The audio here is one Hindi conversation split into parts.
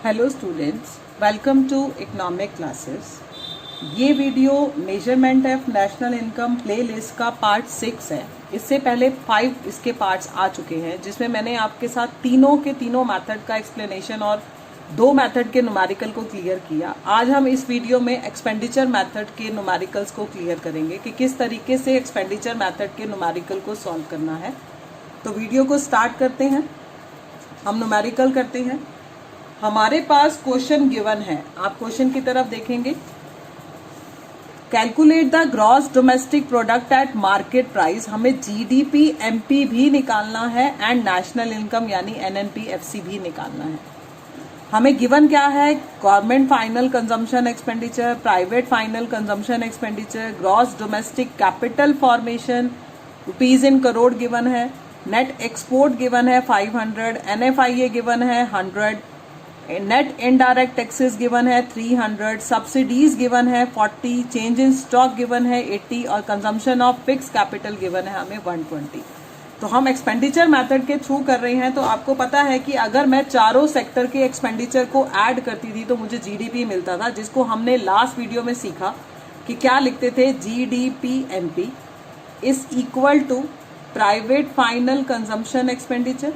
Hello students, welcome to economic classes. ये video measurement of national income playlist का पार्ट 6 है। इससे पहले 5 इसके पार्ट्स आ चुके हैं, जिसमें मैंने आपके साथ तीनों के तीनों मेथड का एक्सप्लेनेशन और 2 मेथड के न्यूमेरिकल को क्लियर किया। आज हम इस वीडियो में एक्सपेंडिचर मेथड के न्यूमेरिकल्स को क्लियर करेंगे कि किस तरीके से एक्सपेंडिचर मेथड के न्यूमेरिकल को सॉल्व करना है। तो वीडियो को स्टार्ट करते हैं। हम न्यूमेरिकल करते हैं। हमारे पास क्वेश्चन गिवन है, आप क्वेश्चन की तरफ देखेंगे। Calculate the gross domestic product at market price. हमें जीडीपी एमपी भी निकालना है एंड नेशनल इनकम यानी एनएनपीएफसी भी निकालना है। हमें गिवन क्या है? Government final consumption expenditure, private final consumption expenditure, gross domestic capital formation rupees in crore given है, नेट एक्सपोर्ट गिवन है 500, एनएफआईए गिवन है 100, नेट इनडायरेक्ट टैक्सेस गिवन है 300, सब्सिडीज गिवन है 40, चेंज इन स्टॉक गिवन है 80 और consumption of fixed capital given है हमें 120। तो हम एक्सपेंडिचर मेथड के थ्रू कर रहे हैं। तो आपको पता है कि अगर मैं चारों सेक्टर के एक्सपेंडिचर को ऐड करती थी तो मुझे जीडीपी मिलता था, जिसको हमने लास्ट वीडियो में सीखा कि क्या लिखते थे। GDP MP is equal to private final consumption expenditure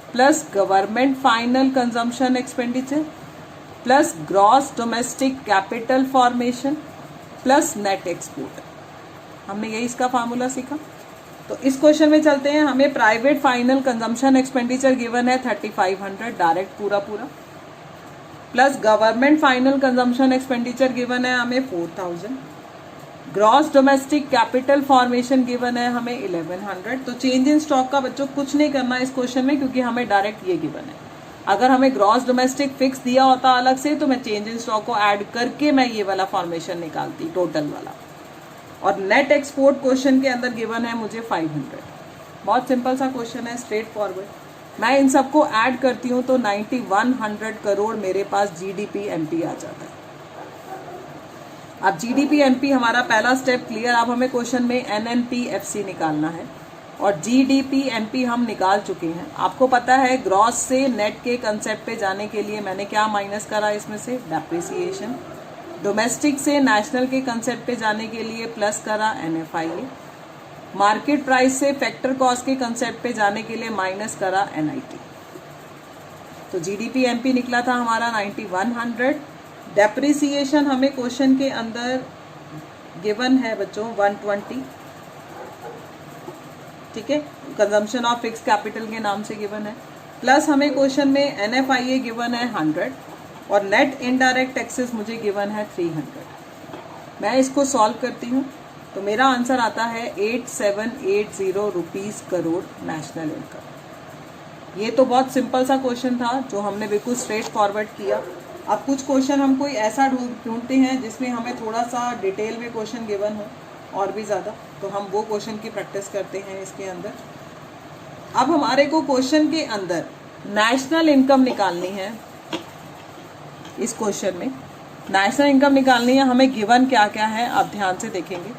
plus government final consumption expenditure plus gross domestic capital formation plus net export. हमने यही इसका फार्मूला सीखा। तो इस क्वेश्चन में चलते हैं। हमें private final consumption expenditure given है 3500 डायरेक्ट पूरा plus government final consumption expenditure given है हमें 4000, gross domestic capital formation given है हमें 1100। तो चेंज इन स्टॉक का बच्चों कुछ नहीं करना इस क्वेश्चन में, क्योंकि हमें डायरेक्ट ये गिवन है। अगर हमें ग्रॉस डोमेस्टिक फिक्स दिया होता अलग से तो मैं चेंज इन स्टॉक को ऐड करके मैं ये वाला फॉर्मेशन निकालती टोटल वाला। और नेट एक्सपोर्ट क्वेश्चन के अंदर गिवन है मुझे 500। बहुत सिंपल सा क्वेश्चन है, स्ट्रेट फॉरवर्ड। मैं इन सबको ऐड करती हूँ तो 9100 करोड़ मेरे पास जीडीपी एमपी आ जाता है। अब जीडीपी एमपी हमारा पहला स्टेप क्लियर। अब हमें क्वेश्चन में एनएनपीएफसी निकालना है और जीडीपी एमपी हम निकाल चुके हैं। आपको पता है ग्रॉस से नेट के कंसेप्ट पे जाने के लिए मैंने क्या माइनस करा इसमें से? डेप्रिसिएशन। डोमेस्टिक से नेशनल के कंसेप्ट पे जाने के लिए प्लस करा एनएफआईए। मार्केट प्राइस से फैक्टर कॉस्ट के कंसेप्ट पे जाने के लिए माइनस करा एनआईटी। तो जीडीपी एमपी निकला था हमारा 9100। डेप्रिसिएशन हमें क्वेश्चन के अंदर गिवन है बच्चों 120, ठीक है, कंजम्पशन ऑफ फिक्स कैपिटल के नाम से गिवन है। प्लस हमें क्वेश्चन में एनएफआईए गिवन है 100 और नेट इनडायरेक्ट टैक्सेस मुझे गिवन है 300। मैं इसको सॉल्व करती हूँ तो मेरा आंसर आता है 8780 रुपीज करोड़ नेशनल इनकम। ये तो बहुत सिंपल सा क्वेश्चन था जो हमने बिल्कुल स्ट्रेट फॉरवर्ड किया। अब कुछ क्वेश्चन हम कोई ऐसा ढूंढते हैं जिसमें हमें थोड़ा सा डिटेल में क्वेश्चन गिवन हो और भी ज़्यादा, तो हम वो क्वेश्चन की प्रैक्टिस करते हैं इसके अंदर। अब हमारे को क्वेश्चन के अंदर नेशनल इनकम निकालनी है। इस क्वेश्चन में नेशनल इनकम निकालनी है। हमें गिवन क्या क्या है आप ध्यान से देखेंगे।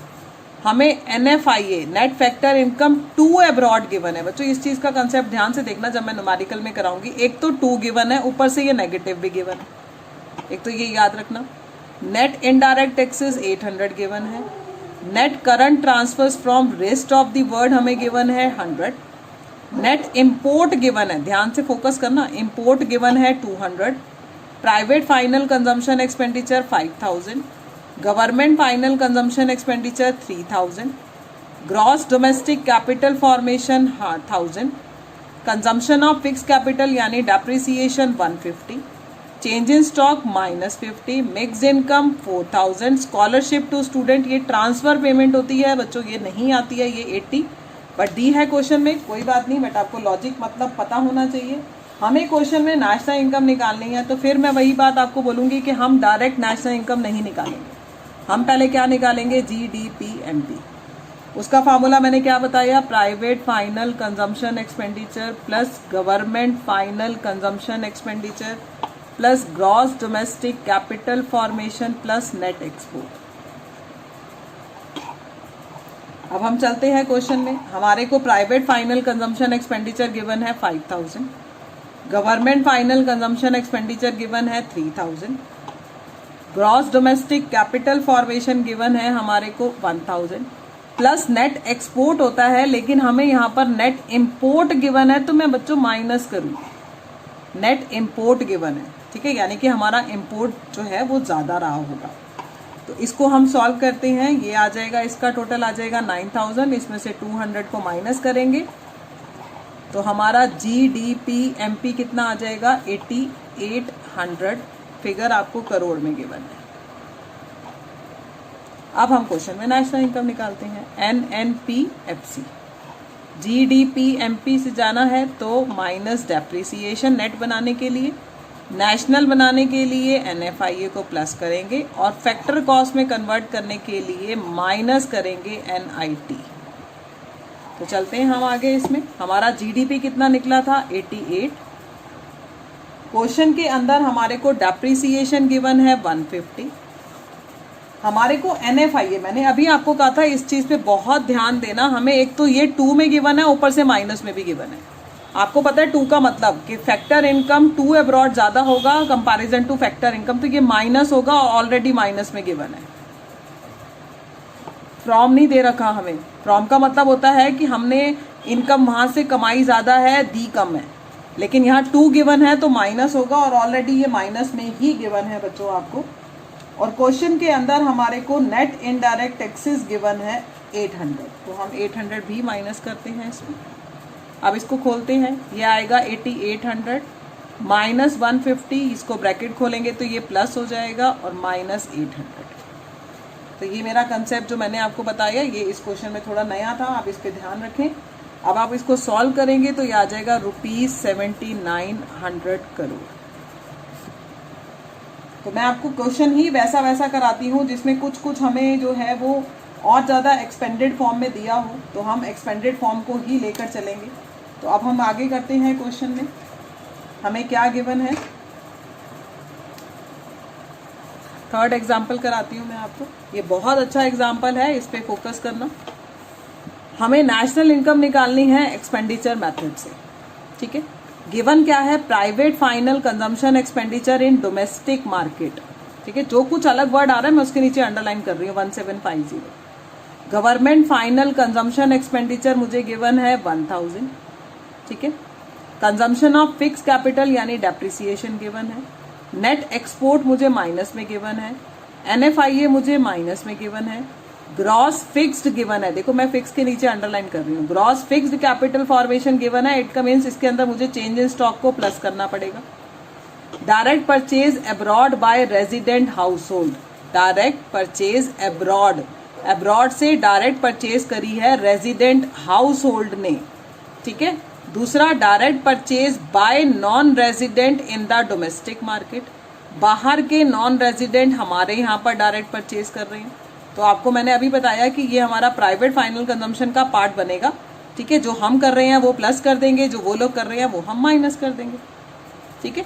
हमें NFIA net factor income to abroad given है। बच्चों इस चीज़ का कंसेप्ट ध्यान से देखना जब मैं न्यूमेरिकल में कराऊंगी। एक तो 2 गिवन है, ऊपर से ये नेगेटिव भी गिवन है, एक तो ये याद रखना। नेट इनडायरेक्ट टैक्सेस 800 गिवन है। Net current transverse from rest of the world हमें गिवन है 100। नेट इंपोर्ट गिवन है, ध्यान से फोकस करना, इंपोर्ट गिवन है 200। Private final consumption expenditure 5000, government final consumption expenditure 3000, gross domestic capital formation 1000, consumption of fixed capital यानी depreciation 150, change in stock -50, mixed income 4000, scholarship to student ये ट्रांसफर पेमेंट होती है बच्चों, ये नहीं आती है, ये 80 बट डी है क्वेश्चन में, कोई बात नहीं, बट आपको लॉजिक मतलब पता होना चाहिए। हमें क्वेश्चन में नेशनल इनकम निकालनी है तो फिर मैं वही बात आपको बोलूँगी कि हम डायरेक्ट नेशनल इनकम नहीं निकालेंगे। हम पहले क्या निकालेंगे? GDP MP. उसका फार्मूला मैंने क्या बताया? Private final consumption expenditure plus government final consumption expenditure plus gross domestic capital formation plus net export. अब हम चलते हैं क्वेश्चन में। हमारे को private final consumption expenditure given है 5000, government final consumption expenditure given है 3000, gross domestic capital formation given है हमारे को 1000, प्लस नेट एक्सपोर्ट होता है, लेकिन हमें यहाँ पर नेट इम्पोर्ट गिवन है, तो मैं बच्चों माइनस करूँगी। नेट इम्पोर्ट गिवन है, ठीक है, यानी कि हमारा इम्पोर्ट जो है वो ज़्यादा रहा होगा। तो इसको हम सॉल्व करते हैं, ये आ जाएगा, इसका टोटल आ जाएगा 9000, इसमें से 200 को माइनस करेंगे तो हमारा GDP-MP कितना आ जाएगा 8800, फिगर आपको करोड़ में गिवन है। अब हम क्वेश्चन में नेशनल इनकम निकालते हैं, NNPFC। GDP-MP से जाना है तो माइनस डेप्रिसिएशन नेट बनाने के लिए, नेशनल बनाने के लिए NFIA को प्लस करेंगे और फैक्टर कॉस्ट में कन्वर्ट करने के लिए माइनस करेंगे NIT। तो चलते हैं हम आगे। इसमें हमारा GDP कितना निकला था 88। क्वेश्चन के अंदर हमारे को डेप्रिसिएशन गिवन है 150, हमारे को NFIA, मैंने अभी आपको कहा था इस चीज पे बहुत ध्यान देना, हमें एक तो ये 2 में गिवन है, ऊपर से माइनस में भी गिवन है। आपको पता है 2 का मतलब कि फैक्टर इनकम 2 अब्रॉड ज्यादा होगा कंपैरिजन टू फैक्टर इनकम, तो ये माइनस होगा, ऑलरेडी माइनस में गिवन है। फ्रॉम नहीं दे रखा हमें, फ्रॉम का मतलब होता है कि हमने इनकम वहां से कमाई ज्यादा है, दी कम है, लेकिन यहाँ 2 गिवन है तो माइनस होगा, और ऑलरेडी ये माइनस में ही गिवन है बच्चों आपको। और क्वेश्चन के अंदर हमारे को नेट इनडायरेक्ट टैक्सेस गिवन है 800, तो हम 800 भी माइनस करते हैं इसमें। अब इसको खोलते हैं, ये आएगा 8800 माइनस 150, इसको ब्रैकेट खोलेंगे तो ये प्लस हो जाएगा और माइनस 800। तो ये मेरा कंसेप्ट जो मैंने आपको बताया, ये इस क्वेश्चन में थोड़ा नया था, आप इस पे ध्यान रखें। अब आप इसको सॉल्व करेंगे तो ये आ जाएगा ₹7900 करोड़। तो मैं आपको क्वेश्चन ही वैसा कराती हूँ जिसमें कुछ कुछ हमें जो है वो और ज़्यादा एक्सपेंडेड फॉर्म में दिया हो, तो हम एक्सपेंडेड फॉर्म को ही लेकर चलेंगे। तो अब हम आगे करते हैं क्वेश्चन में, हमें क्या गिवन है। थर्ड एग्जाम्पल कराती हूँ मैं आपको, ये बहुत अच्छा एग्जाम्पल है, इस पे फोकस करना। हमें नेशनल इनकम निकालनी है एक्सपेंडिचर मेथड से, ठीक है। गिवन क्या है, private final consumption expenditure in domestic market, ठीक है। जो कुछ अलग वर्ड आ रहा है मैं उसके नीचे अंडरलाइन कर रही हूँ, 1750। गवर्नमेंट फाइनल कंजम्पशन एक्सपेंडिचर मुझे गिवन है 1000, ठीक है। कंजम्पशन ऑफ फिक्स कैपिटल यानी डेप्रिसिएशन गिवन है। नेट एक्सपोर्ट मुझे माइनस में गिवन है, NFIA मुझे माइनस में गिवन है। ग्रॉस फिक्स्ड गिवन है, देखो मैं फिक्स के नीचे अंडरलाइन कर रही हूँ, gross fixed capital formation given है, इट का मीन्स इसके अंदर मुझे चेंज इन स्टॉक को प्लस करना पड़ेगा। Direct purchase abroad by resident household, direct purchase abroad, abroad से डायरेक्ट परचेज करी है रेजिडेंट हाउस होल्ड ने, ठीक है। दूसरा, direct purchase by non resident in the domestic market, बाहर के नॉन रेजिडेंट हमारे यहाँ पर डायरेक्ट परचेज कर रहे हैं। तो आपको मैंने अभी बताया कि ये हमारा प्राइवेट फाइनल कंजम्पशन का पार्ट बनेगा, ठीक है। जो हम कर रहे हैं वो प्लस कर देंगे, जो वो लोग कर रहे हैं वो हम माइनस कर देंगे, ठीक है।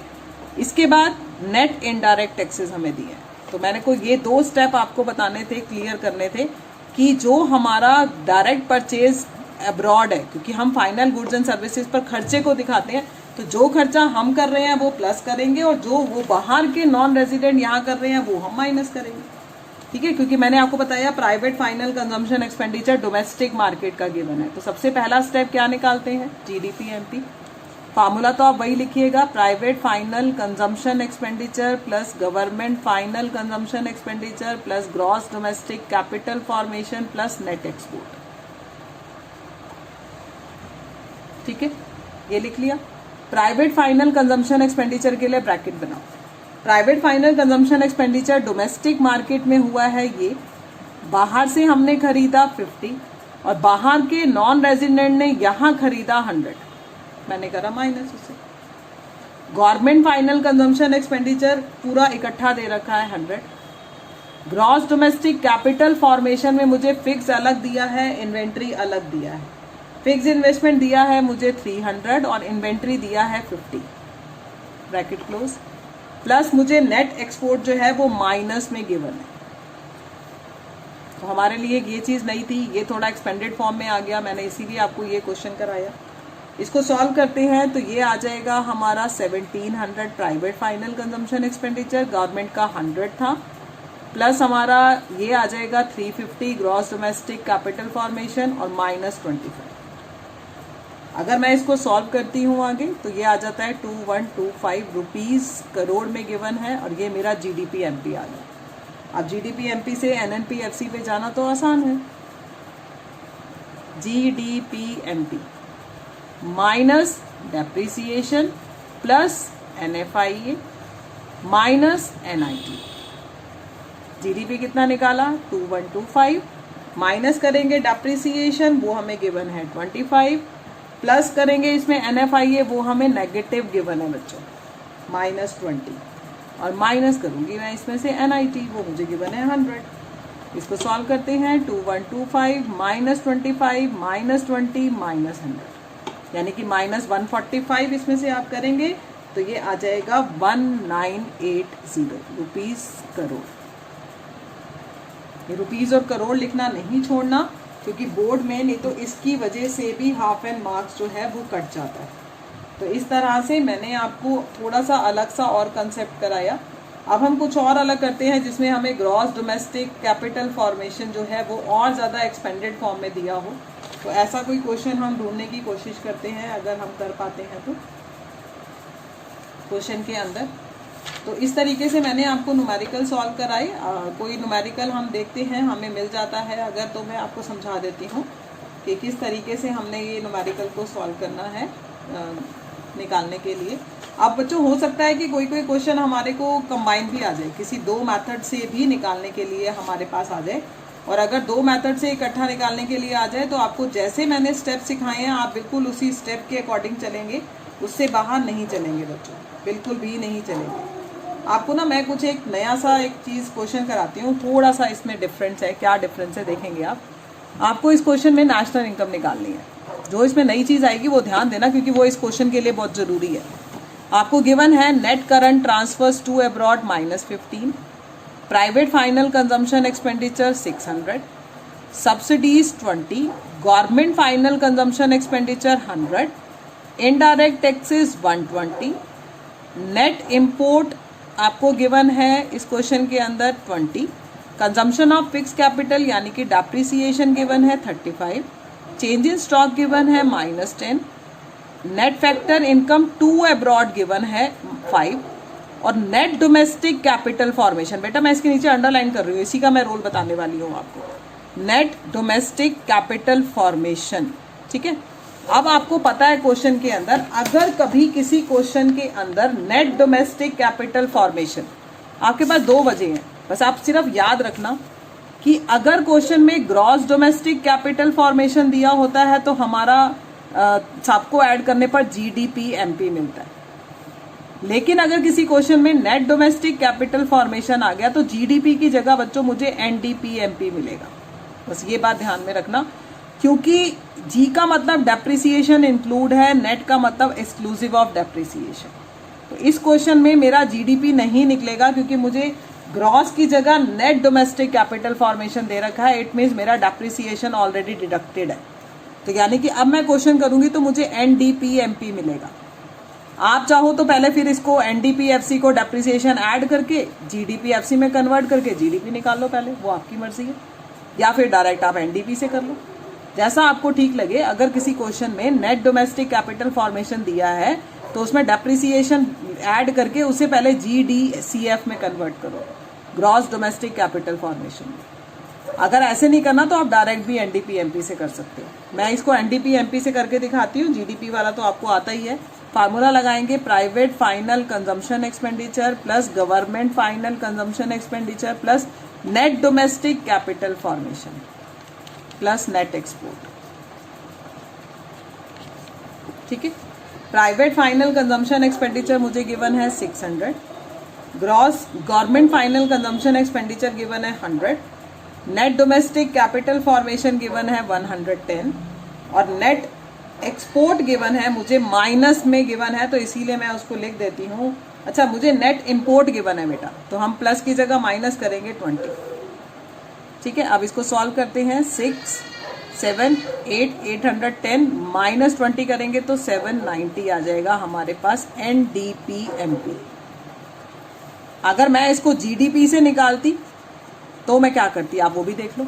इसके बाद नेट इनडायरेक्ट टैक्सेस हमें दिए हैं, तो मैंने को ये 2 स्टेप आपको बताने थे, क्लियर करने थे कि जो हमारा डायरेक्ट परचेज अब्रॉड है, क्योंकि हम फाइनल गुड्स एंड सर्विसेज पर खर्चे को दिखाते हैं, तो जो खर्चा हम कर रहे हैं वो प्लस करेंगे और जो वो बाहर के नॉन रेजिडेंट यहाँ कर रहे हैं वो हम माइनस करेंगे, ठीक है। क्योंकि मैंने आपको बताया private final consumption expenditure domestic market का गिवन है। तो सबसे पहला स्टेप क्या निकालते हैं, GDP-MP। फार्मूला तो आप वही लिखिएगा, private final consumption expenditure plus government final consumption expenditure plus gross domestic capital formation plus net export, ठीक है। ये लिख लिया। प्राइवेट फाइनल कंजम्पशन एक्सपेंडिचर के लिए ब्रैकेट बनाओ। Private final consumption expenditure domestic market में हुआ है, ये बाहर से हमने खरीदा 50 और बाहर के नॉन रेजिडेंट ने यहां खरीदा 100, मैंने करा माइनस उससे। गवर्नमेंट फाइनल कंजम्पशन एक्सपेंडिचर पूरा इकट्ठा दे रखा है 100। ग्रॉस डोमेस्टिक कैपिटल फॉर्मेशन में मुझे फिक्स अलग दिया है, इन्वेंट्री अलग दिया है। फिक्स इन्वेस्टमेंट दिया है मुझे 300 और इन्वेंट्री दिया है 50, ब्रैकेट क्लोज। प्लस मुझे नेट एक्सपोर्ट जो है वो माइनस में गिवन है, तो हमारे लिए ये चीज नहीं थी, ये थोड़ा एक्सपेंडेड फॉर्म में आ गया, मैंने इसीलिए आपको ये क्वेश्चन कराया। इसको सॉल्व करते हैं तो ये आ जाएगा हमारा 1700 private final consumption expenditure, government का 100 था, प्लस हमारा ये आ जाएगा 350 ग्रॉस डोमेस्टिक कैपिटल फॉर्मेशन और माइनस 25। अगर मैं इसको सॉल्व करती हूँ आगे तो ये आ जाता है 2125 रुपीज करोड़ में गिवन है, और ये मेरा जीडीपी एमपी आ गया। अब जीडीपी एमपी से एनएनपी एफसी पे जाना तो आसान है। GDP MP minus depreciation plus NFIA minus NIT. GDP कितना निकाला 2125, माइनस करेंगे डेप्रिसिएशन वो हमें गिवन है 25, प्लस करेंगे इसमें एनएफआईए वो हमें नेगेटिव गिवन है बच्चों माइनस 20, और माइनस करूंगी मैं इसमें से एनआईटी वो मुझे गिवन है 100। इसको सॉल्व करते हैं 2125 माइनस 25 माइनस 20 माइनस 100, यानी कि माइनस 145 इसमें से आप करेंगे तो ये आ जाएगा 1980 रुपीज करोड़। ये रुपीज और करोड़ लिखना नहीं छोड़ना, क्योंकि बोर्ड में नहीं तो इसकी वजह से भी हाफ एंड मार्क्स जो है वो कट जाता है। तो इस तरह से मैंने आपको थोड़ा सा अलग सा और कंसेप्ट कराया। अब हम कुछ और अलग करते हैं जिसमें हमें ग्रॉस डोमेस्टिक कैपिटल फॉर्मेशन जो है वो और ज़्यादा एक्सपेंडेड फॉर्म में दिया हो, तो ऐसा कोई क्वेश्चन हम ढूंढने की कोशिश करते हैं अगर हम कर पाते हैं तो क्वेश्चन के अंदर। तो इस तरीके से मैंने आपको न्यूमेरिकल सॉल्व कराई। कोई न्यूमेरिकल हम देखते हैं हमें मिल जाता है अगर, तो मैं आपको समझा देती हूँ कि किस तरीके से हमने ये न्यूमेरिकल को सॉल्व करना है निकालने के लिए। अब बच्चों हो सकता है कि कोई कोई क्वेश्चन हमारे को कंबाइन भी आ जाए, किसी दो मेथड से भी निकालने के लिए हमारे पास आ जाए, और अगर दो मेथड से इकट्ठा निकालने के लिए आ जाए तो आपको जैसे मैंने स्टेप सिखाए हैं आप बिल्कुल उसी स्टेप के अकॉर्डिंग चलेंगे, उससे बाहर नहीं चलेंगे बच्चों, बिल्कुल भी नहीं चलेंगे। आपको ना मैं कुछ एक नया सा एक चीज़ क्वेश्चन कराती हूँ, थोड़ा सा इसमें डिफरेंस है। क्या डिफरेंस है देखेंगे आप। आपको इस क्वेश्चन में नेशनल इनकम निकालनी है। जो इसमें नई चीज़ आएगी वो ध्यान देना, क्योंकि वो इस क्वेश्चन के लिए बहुत ज़रूरी है। आपको गिवन है net current transfers to abroad -15, private final consumption expenditure 600, subsidies 20, government final consumption expenditure 100, indirect taxes 120, net import आपको गिवन है इस क्वेश्चन के अंदर 20, कंजम्पशन ऑफ फिक्स कैपिटल यानी कि डेप्रिसिएशन गिवन है 35, चेंज इन स्टॉक गिवन है -10, net factor income to abroad given है 5, और नेट डोमेस्टिक कैपिटल फॉर्मेशन, बेटा मैं इसके नीचे अंडरलाइन कर रही हूँ, इसी का मैं रोल बताने वाली हूँ आपको, नेट डोमेस्टिक कैपिटल फॉर्मेशन। ठीक है, अब आपको पता है क्वेश्चन के अंदर अगर कभी किसी क्वेश्चन के अंदर नेट डोमेस्टिक कैपिटल फॉर्मेशन, आपके पास दो वजह हैं, बस आप सिर्फ याद रखना कि अगर क्वेश्चन में ग्रॉस डोमेस्टिक कैपिटल फॉर्मेशन दिया होता है तो हमारा सबको ऐड करने पर जीडीपी एमपी मिलता है, लेकिन अगर किसी क्वेश्चन में नेट डोमेस्टिक कैपिटल फॉर्मेशन आ गया तो जीडीपी की जगह बच्चों मुझे एनडीपी एमपी मिलेगा। बस ये बात ध्यान में रखना, क्योंकि जी का मतलब डेप्रिसिएशन इंक्लूड है, नेट का मतलब एक्सक्लूसिव ऑफ डेप्रिसिएशन। तो इस क्वेश्चन में मेरा जीडीपी नहीं निकलेगा, क्योंकि मुझे ग्रॉस की जगह नेट डोमेस्टिक कैपिटल फॉर्मेशन दे रखा है। इट मीन्स मेरा डेप्रिसिएशन ऑलरेडी डिडक्टेड है। तो यानी कि अब मैं क्वेश्चन करूंगी तो मुझे एनडीपीएमपी मिलेगा। आप चाहो तो पहले फिर इसको एनडीपीएफसी को डेप्रिसिएशन ऐड करके जीडीपीएफसी में कन्वर्ट करके जीडीपी निकाल लो पहले, वो आपकी मर्जी है, या फिर डायरेक्ट आप एनडीपी से कर लो, जैसा आपको ठीक लगे। अगर किसी क्वेश्चन में नेट डोमेस्टिक कैपिटल फॉर्मेशन दिया है तो उसमें डेप्रिसिएशन ऐड करके उसे पहले जीडीसीएफ में कन्वर्ट करो, ग्रॉस डोमेस्टिक कैपिटल फॉर्मेशन में। अगर ऐसे नहीं करना तो आप डायरेक्ट भी एनडीपीएमपी से कर सकते हो। मैं इसको एनडीपीएमपी से करके दिखाती हूँ, जीडीपी वाला तो आपको आता ही है। फार्मूला लगाएंगे private final consumption expenditure plus government final consumption expenditure plus net domestic capital formation plus net export. ठीक है, प्राइवेट फाइनल कंजम्पशन एक्सपेंडिचर मुझे गिवन है 600, gross government final consumption expenditure given है 100, net domestic capital formation given है 110, और नेट एक्सपोर्ट गिवन है मुझे माइनस में गिवन है, तो इसीलिए मैं उसको लिख देती हूँ। अच्छा, मुझे नेट इंपोर्ट गिवन है बेटा, तो हम प्लस की जगह माइनस करेंगे 20। ठीक है, अब इसको सॉल्व करते हैं। 6 810 माइनस 20 करेंगे तो 790 आ जाएगा हमारे पास NDP-MP। अगर मैं इसको GDP से निकालती तो मैं क्या करती, आप वो भी देख लो।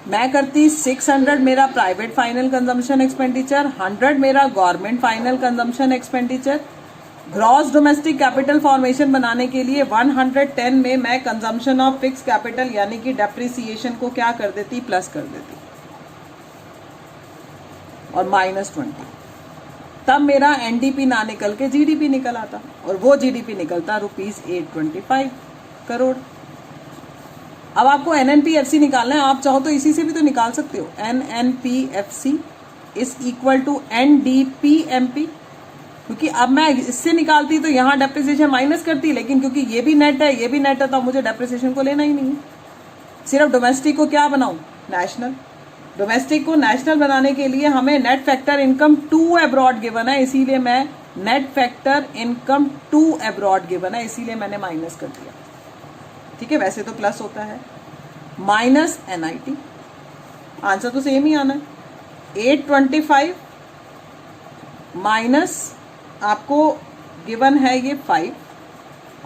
मैं करती 600 मेरा प्राइवेट फाइनल कंजम्पशन एक्सपेंडिचर, 100 मेरा government final consumption expenditure. Gross domestic capital formation बनाने के लिए 110 में मैं कंजम्पशन ऑफ फिक्स कैपिटल यानी कि डेप्रिसिएशन को क्या कर देती, प्लस कर देती, और माइनस 20। तब मेरा NDP ना निकल के GDP निकल आता, और वो GDP निकलता ₹825 करोड़। अब आपको NNP-FC निकालना है, आप चाहो तो इसी से भी तो निकाल सकते हो। NNP-FC is equal to NDP-MP, क्योंकि अब मैं इससे निकालती तो यहाँ डेप्रिसिएशन माइनस करती, लेकिन क्योंकि ये भी नेट है ये भी नेट है तो मुझे डेप्रिसिएशन को लेना ही नहीं है। सिर्फ डोमेस्टिक को क्या बनाऊं, नेशनल। डोमेस्टिक को नेशनल बनाने के लिए हमें net factor income to abroad given है, इसीलिए मैं net factor income to abroad given है, इसीलिए मैंने माइनस कर दिया। ठीक है, वैसे तो प्लस होता है। माइनस NIT, आंसर तो सेम ही आना है। 825 माइनस आपको गिवन है ये 5,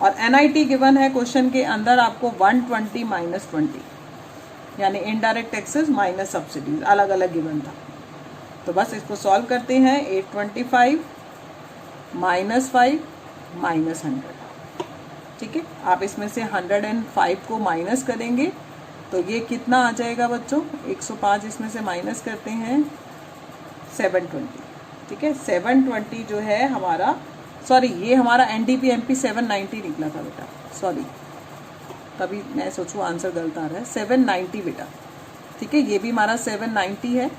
और NIT गिवन है क्वेश्चन के अंदर आपको 120 माइनस 20, यानी इनडायरेक्ट टैक्सेस माइनस सब्सिडीज, अलग अलग गिवन था। तो बस इसको सॉल्व करते हैं। 825 माइनस 5 माइनस 100। ठीक है, आप इसमें से 105 को माइनस करेंगे तो ये कितना आ जाएगा बच्चों, 105 इसमें से माइनस करते हैं 720। ठीक है, 720 जो है हमारा, सॉरी ये हमारा NDP-MP 790 निकला था बेटा, सॉरी तभी मैं सोचूं आंसर गलत आ रहा है, 790 बेटा। ठीक है, ये भी हमारा 790 है।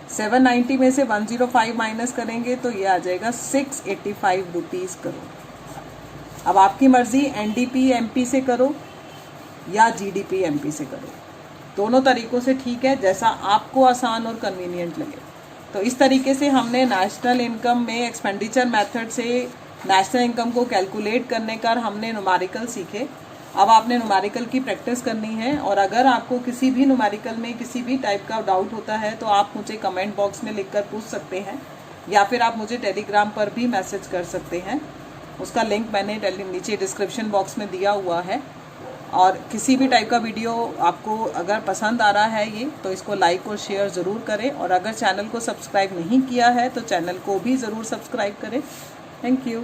790 में से 105 माइनस करेंगे तो ये आ जाएगा 685 रुपीज़ करोड़। अब आपकी मर्जी NDP-MP से करो या GDP-MP से करो, दोनों तरीकों से ठीक है, जैसा आपको आसान और कन्वीनियंट लगे। तो इस तरीके से हमने नेशनल इनकम में एक्सपेंडिचर मेथड से नेशनल इनकम को कैलकुलेट करने का हमने न्यूमेरिकल सीखे। अब आपने न्यूमेरिकल की प्रैक्टिस करनी है, और अगर आपको किसी भी न्यूमेरिकल में किसी भी टाइप का डाउट होता है तो आप मुझे कमेंट बॉक्स में लिखकर पूछ सकते हैं, या फिर आप मुझे टेलीग्राम पर भी मैसेज कर सकते हैं। उसका लिंक मैंने नीचे डिस्क्रिप्शन बॉक्स में दिया हुआ है। और किसी भी टाइप का वीडियो आपको अगर पसंद आ रहा है ये, तो इसको लाइक और शेयर ज़रूर करें, और अगर चैनल को सब्सक्राइब नहीं किया है तो चैनल को भी ज़रूर सब्सक्राइब करें। Thank you.